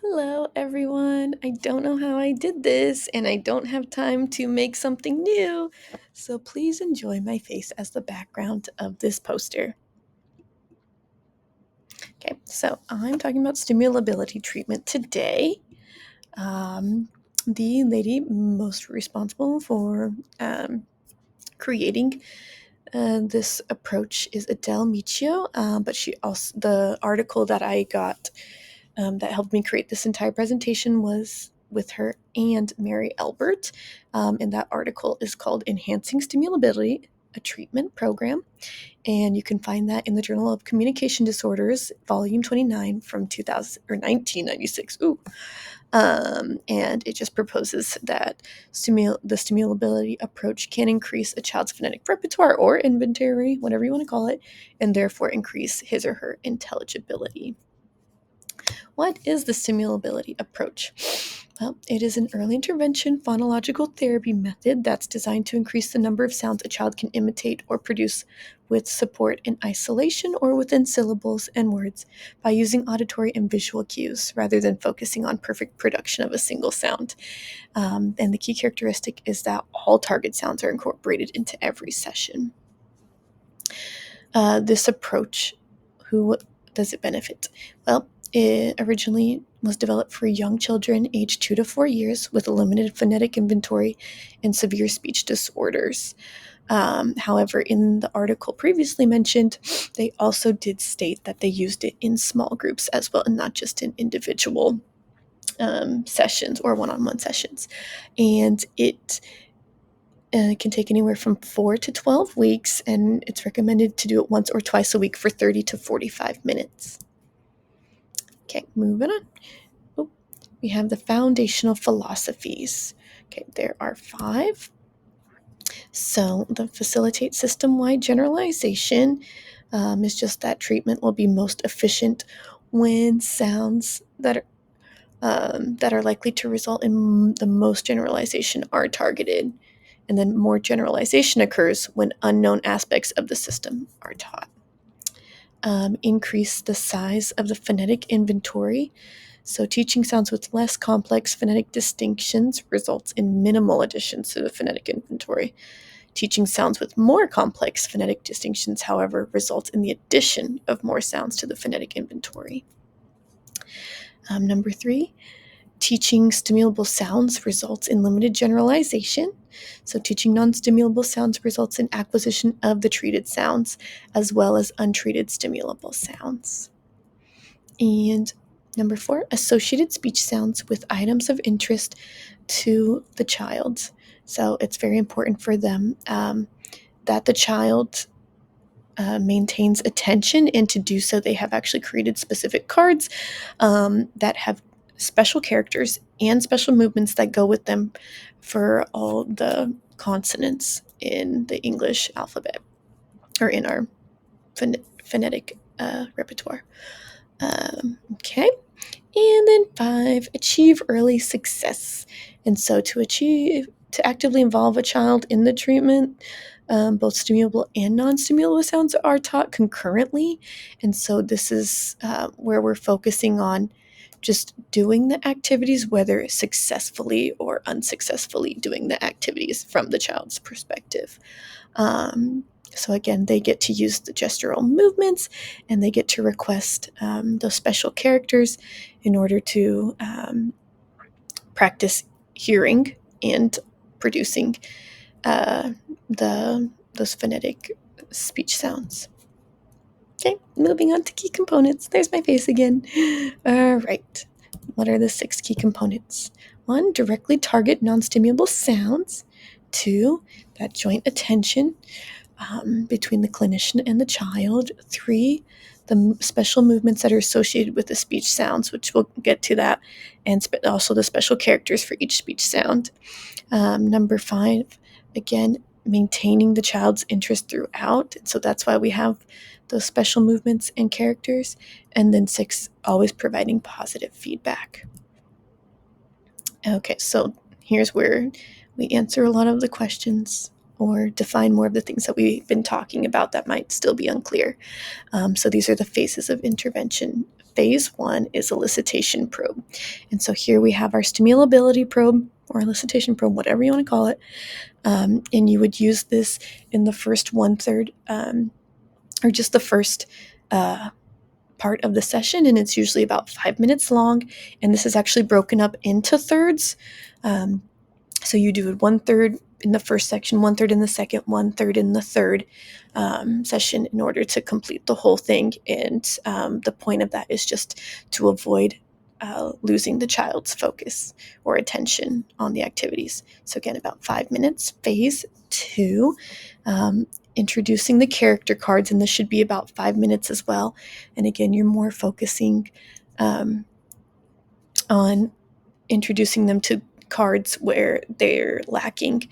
Hello, everyone. I don't know how I did this, and I don't have time to make something new, so please enjoy my face as the background of this poster. Okay, so I'm talking about stimulability treatment today. Um, the lady most responsible for creating this approach is Adele Michio, but the article that I got that helped me create this entire presentation was with her and Mary Albert. And that article is called Enhancing Stimulability, a Treatment Program. And you can find that in the Journal of Communication Disorders, volume 29 from 2000 or 1996. Ooh. And it just proposes that the stimulability approach can increase a child's phonetic repertoire or inventory, whatever you want to call it, and therefore increase his or her intelligibility. What is the stimulability approach? Well, it is an early intervention phonological therapy method that's designed to increase the number of sounds a child can imitate or produce with support in isolation or within syllables and words by using auditory and visual cues rather than focusing on perfect production of a single sound. And the key characteristic is that all target sounds are incorporated into every session. This approach, who does it benefit? Well, it originally was developed for young children aged 2 to 4 years with a limited phonetic inventory and severe speech disorders. However, in the article previously mentioned, they also did state that they used it in small groups as well, and not just in individual sessions or one-on-one sessions. And it can take anywhere from 4 to 12 weeks, and it's recommended to do it once or twice a week for 30 to 45 minutes. Okay, moving on. Oh, we have the foundational philosophies. Okay, there are 5. So the facilitate system-wide generalization is just that treatment will be most efficient when sounds that are likely to result in the most generalization are targeted. And then more generalization occurs when unknown aspects of the system are taught. Increase the size of the phonetic inventory. So teaching sounds with less complex phonetic distinctions results in minimal additions to the phonetic inventory. Teaching sounds with more complex phonetic distinctions, however, results in the addition of more sounds to the phonetic inventory. Number 3, teaching stimulable sounds results in limited generalization. So teaching non-stimulable sounds results in acquisition of the treated sounds as well as untreated stimulable sounds. And number 4, associated speech sounds with items of interest to the child. So it's very important for them that the child maintains attention, and to do so, they have actually created specific cards that have special characters and special movements that go with them for all the consonants in the English alphabet or in our phonetic repertoire. Okay. And then 5, achieve early success. And so to actively involve a child in the treatment, both stimulable and non-stimulable sounds are taught concurrently. And so this is where we're focusing on just doing the activities, whether successfully or unsuccessfully doing the activities from the child's perspective. So again, they get to use the gestural movements, and they get to request those special characters in order to practice hearing and producing those phonetic speech sounds. Okay, moving on to key components. There's my face again. All right. What are the 6 key components? 1, directly target non-stimulable sounds. 2, that joint attention between the clinician and the child. 3, the special movements that are associated with the speech sounds, which we'll get to that, and also the special characters for each speech sound. Number 5, again, maintaining the child's interest throughout. So that's why we have those special movements and characters. And then 6, always providing positive feedback. Okay, so here's where we answer a lot of the questions or define more of the things that we've been talking about that might still be unclear. So these are the phases of intervention. Phase 1 is elicitation probe. And so here we have our stimulability probe or elicitation probe, whatever you want to call it. And you would use this in the first 1/3 or just the first part of the session, and it's usually about 5 minutes long. And this is actually broken up into thirds. So you do 1/3 in the first section, 1/3 in the second, 1/3 in the third session in order to complete the whole thing. And the point of that is just to avoid losing the child's focus or attention on the activities. So again, about 5 minutes. Phase 2, introducing the character cards, and this should be about 5 minutes as well. And again, you're more focusing on introducing them to cards where they're lacking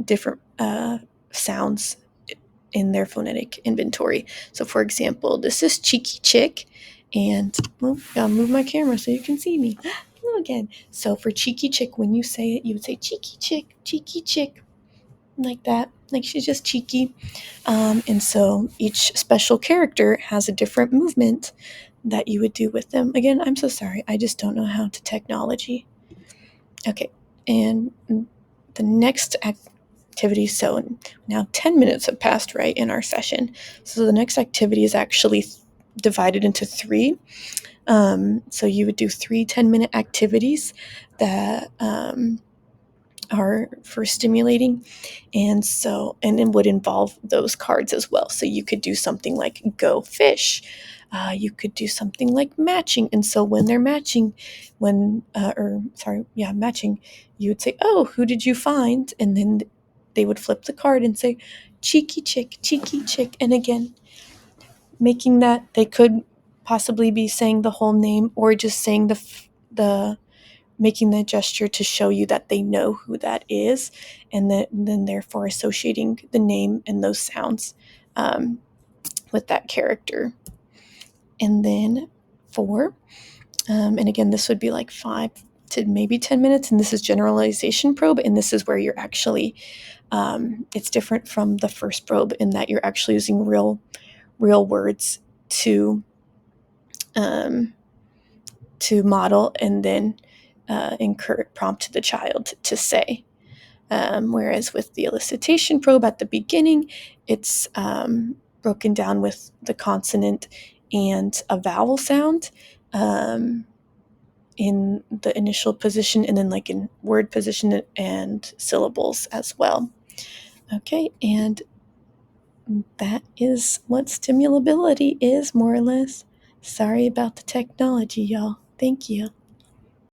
different sounds in their phonetic inventory. So for example, this is cheeky chick, and I'll move my camera so you can see me. Hello again. So for cheeky chick, when you say it, you would say cheeky chick, like that, like she's just cheeky. And so each special character has a different movement that you would do with them. Again, I'm so sorry, I just don't know how to technology. Okay, and the next activity, so now 10 minutes have passed, right, in our session. So the next activity is actually divided into 3. So you would do 3 10-minute activities that are for stimulating, and it would involve those cards as well. So you could do something like go fish. You could do something like matching, and so when they're matching, matching, you would say, "Oh, who did you find?" And then they would flip the card and say, cheeky chick," and again, making that they could possibly be saying the whole name or just saying the making the gesture to show you that they know who that is, and then therefore associating the name and those sounds with that character. And then 4, and again, this would be like 5 to maybe 10 minutes, and this is generalization probe, and this is where you're actually, it's different from the first probe in that you're actually using real words to model and then prompt the child to say. Whereas with the elicitation probe at the beginning, it's broken down with the consonant and a vowel sound in the initial position, and then like in word position and syllables as well. Okay, and that is what stimulability is, more or less. Sorry about the technology, y'all. Thank you.